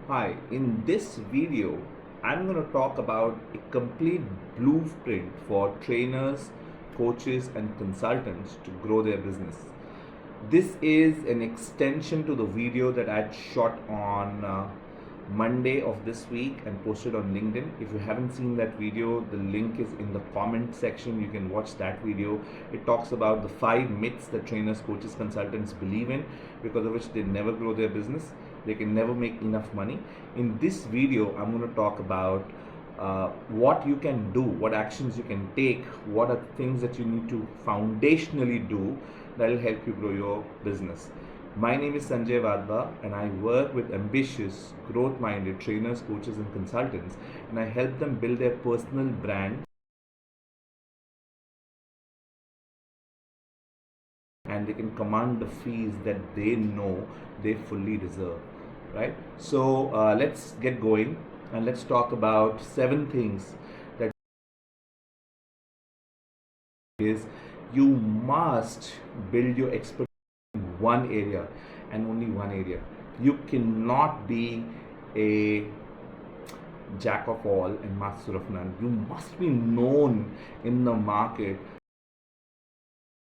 Hi, in this video, I'm going to talk about a complete blueprint for trainers, coaches, and consultants to grow their business. This is an extension to the video that I'd shot on Monday of this week and posted on LinkedIn. If you haven't seen that video, the link is in the comment section. You can watch that video. It talks about the 5 myths that trainers, coaches, consultants believe in, because of which they never grow their business. They can never make enough money. In this video, I'm going to talk about what you can do, what actions you can take, what are things that you need to foundationally do that will help you grow your business. My name is Sanjay Vadva, and I work with ambitious, growth minded trainers, coaches, and consultants, and I help them build their personal brand and they can command the fees that they know they fully deserve. Right? So let's get going and let's talk about 7 things that is you must build your expertise in one area and only one area. You cannot be a jack of all and master of none. You must be known in the market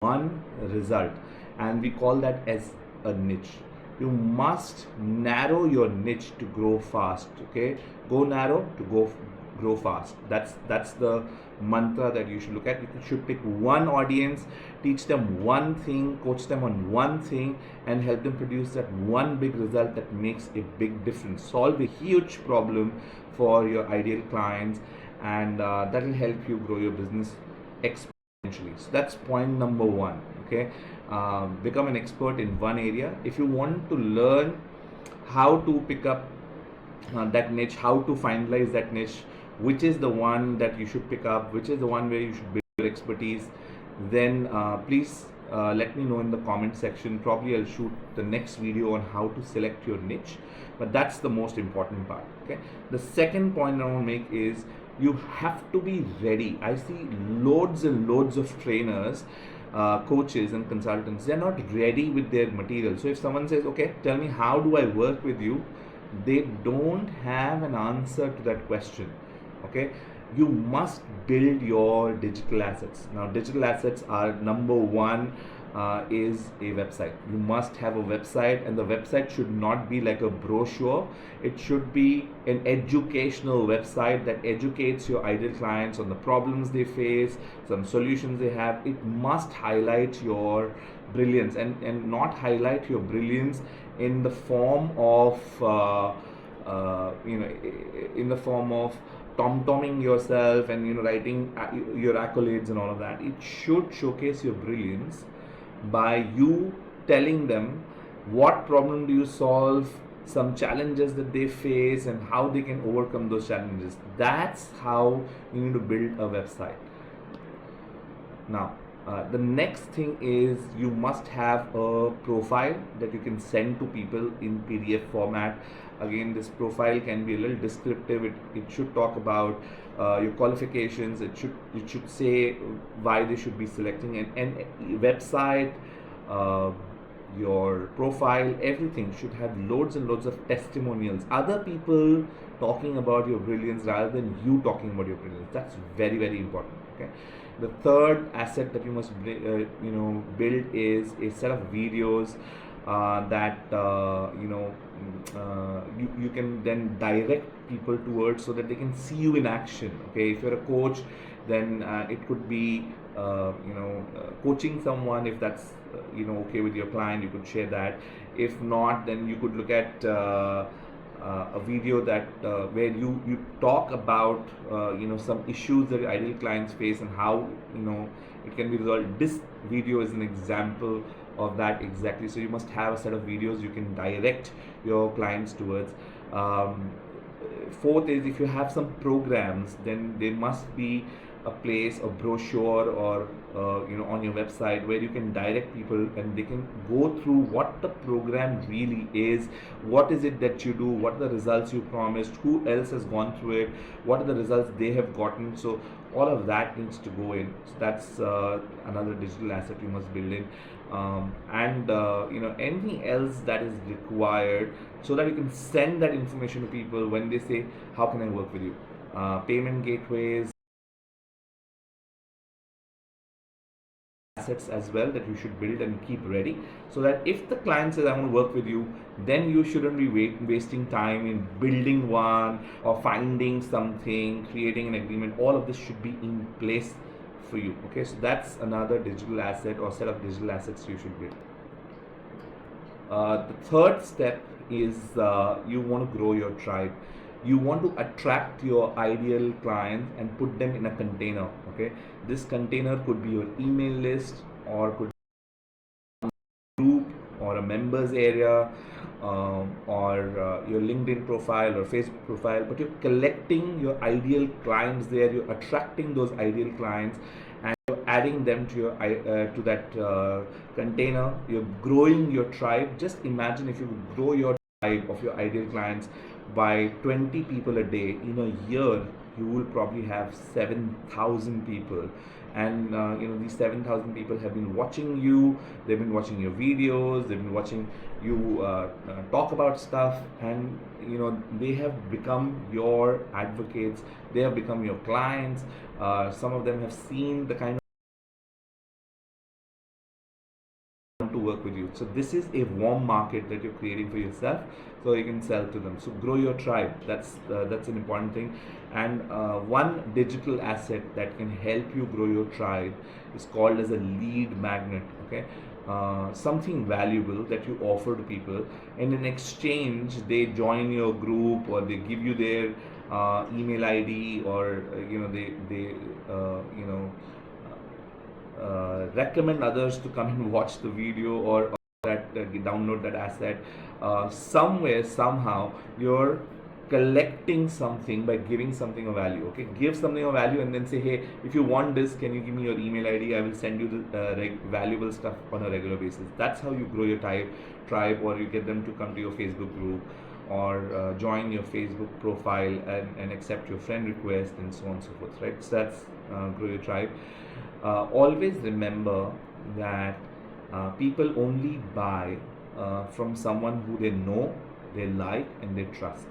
one result, and we call that as a niche. You must narrow your niche to grow fast. Okay, go narrow to grow fast. That's the mantra that you should look at. You should pick one audience, teach them one thing, coach them on one thing, and help them produce that one big result that makes a big difference. Solve a huge problem for your ideal clients, and that will help you grow your business exponentially. So that's point number one. Okay, become an expert in one area. If you want to learn how to pick up that niche, how to finalize that niche, which is the one that you should pick up, which is the one where you should build your expertise, then please let me know in the comment section. Probably I'll shoot the next video on how to select your niche, but that's the most important part. Okay, the second point I want to make is you have to be ready. I see loads and loads of trainers, coaches and consultants, they're not ready with their material. So if someone says, okay, tell me how do I work with you, they don't have an answer to that question. Okay, you must build your digital assets. Now digital assets are number one, is a website. You must have a website, and the website should not be like a brochure. It should be an educational website that educates your ideal clients on the problems they face, some solutions they have. It must highlight your brilliance, and not highlight your brilliance in the form of in the form of tom-tomming yourself and writing your accolades and all of that. It should showcase your brilliance by you telling them what problem do you solve, some challenges that they face, and how they can overcome those challenges. That's how you need to build a website. Now the next thing is you must have a profile that you can send to people in PDF format. Again, this profile can be a little descriptive. It should talk about your qualifications. It should say why they should be selecting an website. Your profile, everything should have loads and loads of testimonials, other people talking about your brilliance rather than you talking about your brilliance. That's very, very important. Okay, the third asset that you must build is a set of videos that you can then direct people towards, so that they can see you in action. Okay, if you're a coach, then it could be coaching someone. If that's okay with your client, you could share that. If not, then you could look at a video that where you talk about some issues that your ideal clients face and how it can be resolved. This video is an example of that exactly. So you must have a set of videos you can direct your clients towards. Fourth is, if you have some programs, then they must be a place, a brochure, or on your website where you can direct people and they can go through what the program really is, what is it that you do, what are the results you promised, who else has gone through it, what are the results they have gotten. So all of that needs to go in. So that's another digital asset you must build in. And anything else that is required so that you can send that information to people when they say, how can I work with you? Payment gateways, assets as well that you should build and keep ready, so that if the client says I want to work with you, then you shouldn't be wasting time in building one or finding something, creating an agreement. All of this should be in place for you. Okay, so that's another digital asset or set of digital assets you should build. The third step is you want to grow your tribe. You want to attract your ideal clients and put them in a container. Okay, this container could be your email list, or could be a group or a members area, or your LinkedIn profile or Facebook profile. But you're collecting your ideal clients there. You're attracting those ideal clients, and you're adding them to your to that container. You're growing your tribe. Just imagine if you would grow your tribe of your ideal clients by 20 people a day. In a year you will probably have 7,000 people, and these 7,000 people have been watching you, they've been watching your videos, they've been watching you talk about stuff, and they have become your advocates, they have become your clients. Some of them have seen the kind of to work with you. So this is a warm market that you're creating for yourself, so you can sell to them. So grow your tribe. That's an important thing. And one digital asset that can help you grow your tribe is called as a lead magnet. Okay, something valuable that you offer to people, and in exchange they join your group, or they give you their email ID, or they recommend others to come and watch the video, or that download that asset. Somewhere, somehow, you're collecting something by giving something of value. Okay, give something of value and then say, hey, if you want this, can you give me your email ID? I will send you the valuable stuff on a regular basis. That's how you grow your tribe, or you get them to come to your Facebook group, or join your Facebook profile and accept your friend request, and so on and so forth, right? So that's grow your tribe. Always remember that people only buy from someone who they know, they like, and they trust.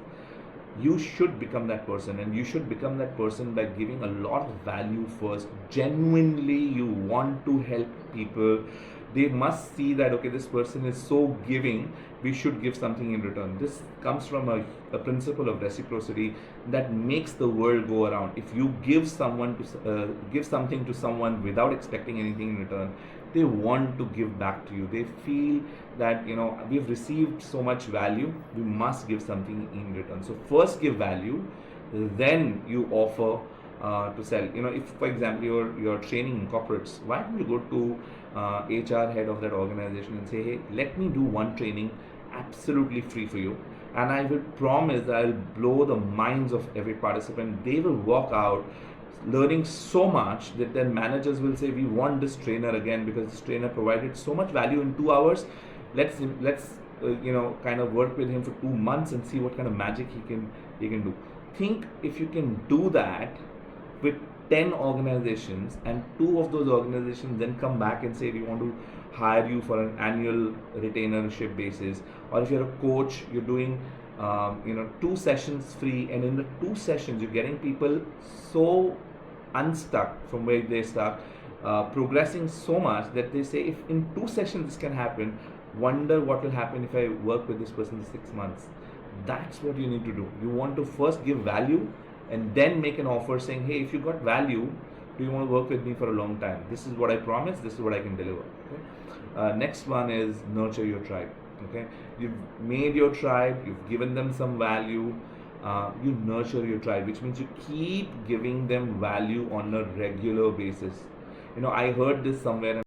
You should become that person, and you should become that person by giving a lot of value first. Genuinely, you want to help people. They must see that, okay, this person is so giving, we should give something in return. This comes from a principle of reciprocity that makes the world go around. If you give something to someone without expecting anything in return, they want to give back to you. They feel that we've received so much value, we must give something in return. So first give value, then you offer to sell. If for example you're training in corporates, why don't you go to HR head of that organization and say, hey, let me do one training absolutely free for you, and I will promise that I'll blow the minds of every participant. They will walk out learning so much that their managers will say, we want this trainer again, because this trainer provided so much value in 2 hours. Let's kind of work with him for 2 months and see what kind of magic he can do. Think if you can do that with 10 organizations, and 2 of those organizations then come back and say we want to hire you for an annual retainership basis, or if you're a coach, you're doing 2 sessions free, and in the 2 sessions you're getting people so unstuck from where they stuck, progressing so much that they say, if in 2 sessions this can happen, wonder what will happen if I work with this person 6 months. That's what you need to do. You want to first give value and then make an offer saying, hey, if you got value, do you want to work with me for a long time? This is what I promise, this is what I can deliver. Okay? Next one is nurture your tribe. Okay, you've made your tribe, you've given them some value, you nurture your tribe, which means you keep giving them value on a regular basis. I heard this somewhere,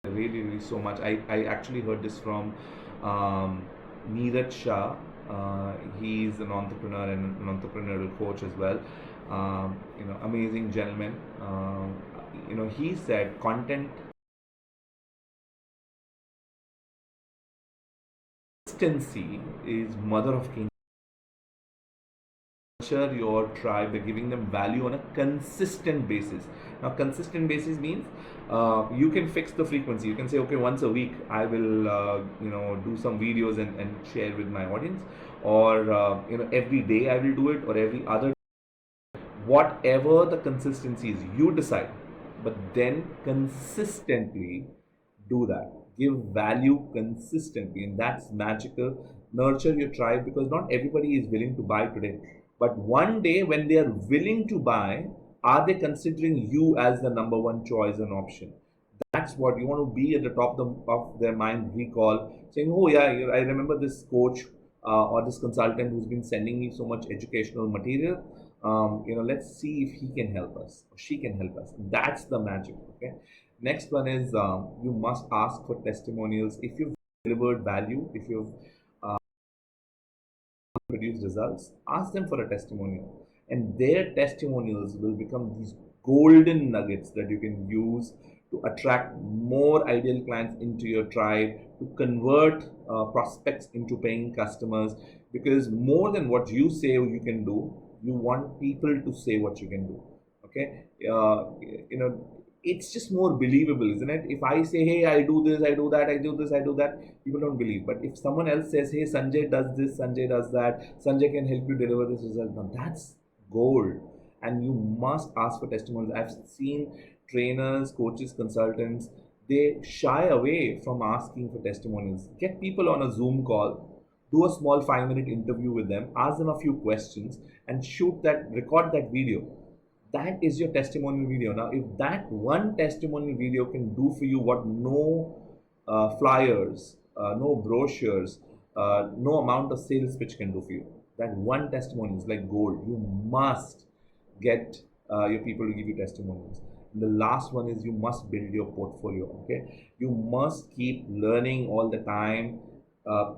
and really so much. I actually heard this from Neeraj Shah, He's an entrepreneur and an entrepreneurial coach as well. Amazing gentleman. He said content consistency is mother of king. Nurture your tribe by giving them value on a consistent basis. Now, consistent basis means you can fix the frequency. You can say, okay, once a week I will, do some videos and share with my audience, or every day I will do it, or every other. Whatever the consistency is, you decide, but then consistently do that. Give value consistently, and that's magical. Nurture your tribe, because not everybody is willing to buy today, but one day when they are willing to buy, are they considering you as the number one choice and option? That's what you want to be at the top of their mind. Recall saying, oh yeah, I remember this coach or this consultant who's been sending me so much educational material. Let's see if he can help us or she can help us. That's the magic. Okay. Next one is you must ask for testimonials. If you've delivered value, if you've produced results, ask them for a testimonial, and their testimonials will become these golden nuggets that you can use to attract more ideal clients into your tribe, to convert prospects into paying customers. Because more than what you say you can do, you want people to say what you can do. Okay. It's just more believable, isn't it? If I say, hey, I do this, I do that, I do this, I do that, people don't believe. But if someone else says, hey, Sanjay does this, Sanjay does that, Sanjay can help you deliver this result, now that's gold. And you must ask for testimonials. I've seen trainers, coaches, consultants, they shy away from asking for testimonials. Get people on a Zoom call, do a small 5-minute interview with them, ask them a few questions, and record that video. That is your testimonial video. Now, if that one testimonial video can do for you what no flyers, no brochures, no amount of sales pitch can do for you, that one testimony is like gold. You must get your people to give you testimonials. And the last one is you must build your portfolio. Okay, you must keep learning all the time.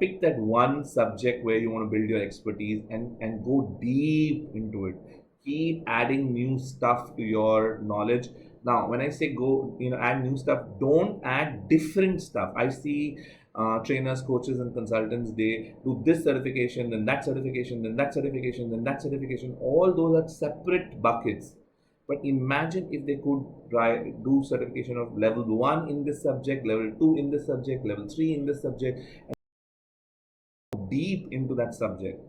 Pick that one subject where you want to build your expertise, and go deep into it. Keep adding new stuff to your knowledge. Now, when I say go, add new stuff, don't add different stuff. I see trainers, coaches, and consultants, they do this certification, then that certification, then that certification, then that certification. All those are separate buckets. But imagine if they could do certification of level 1 in this subject, level 2 in this subject, level 3 in this subject, and deep into that subject.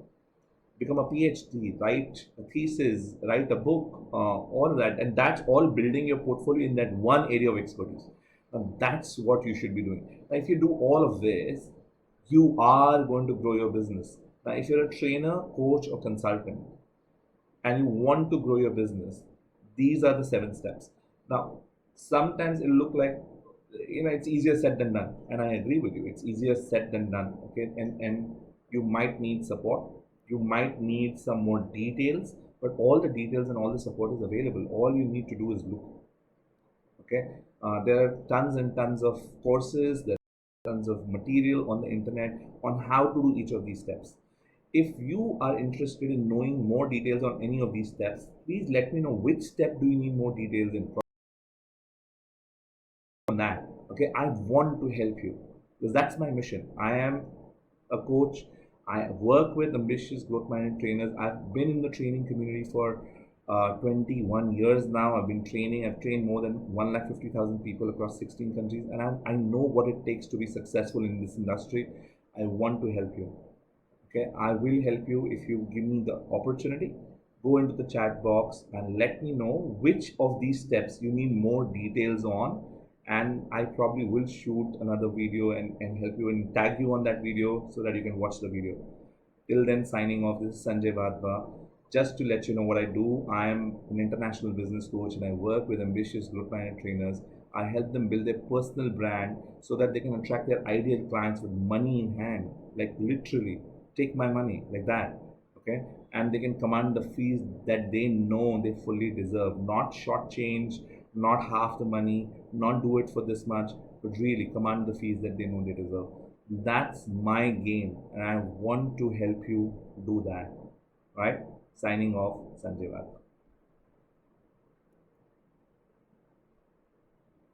Become a PhD, write a thesis, write a book, all that, and that's all building your portfolio in that one area of expertise. And that's what you should be doing. Now, if you do all of this, you are going to grow your business. Now, if you're a trainer, coach, or consultant, and you want to grow your business, these are the 7 steps. Now, sometimes it'll look like, it's easier said than done, and I agree with you. It's easier said than done. Okay, and you might need support. You might need some more details, but all the details and all the support is available. All you need to do is look. Okay, there are tons and tons of courses, there are tons of material on the internet on how to do each of these steps. If you are interested in knowing more details on any of these steps, please let me know which step do you need more details in on that. Okay, I want to help you, because that's my mission. I am a coach. I work with ambitious growth minded trainers. I've been in the training community for 21 years now. I've been training. I've trained more than 150,000 people across 16 countries, and I know what it takes to be successful in this industry. I want to help you. Okay, I will help you if you give me the opportunity. Go into the chat box and let me know which of these steps you need more details on, and I probably will shoot another video and help you and tag you on that video so that you can watch the video. Till then, signing off. This is Sanjay Vadva. Just to let you know what I do, I am an international business coach, and I work with ambitious growth minded trainers. I help them build their personal brand so that they can attract their ideal clients with money in hand, like literally take my money, like that. Okay, and they can command the fees that they know they fully deserve, not shortchange, not half the money, not do it for this much, but really command the fees that they know they deserve. That's my game, and I want to help you do that. Right? Signing off, Sanjay Vala.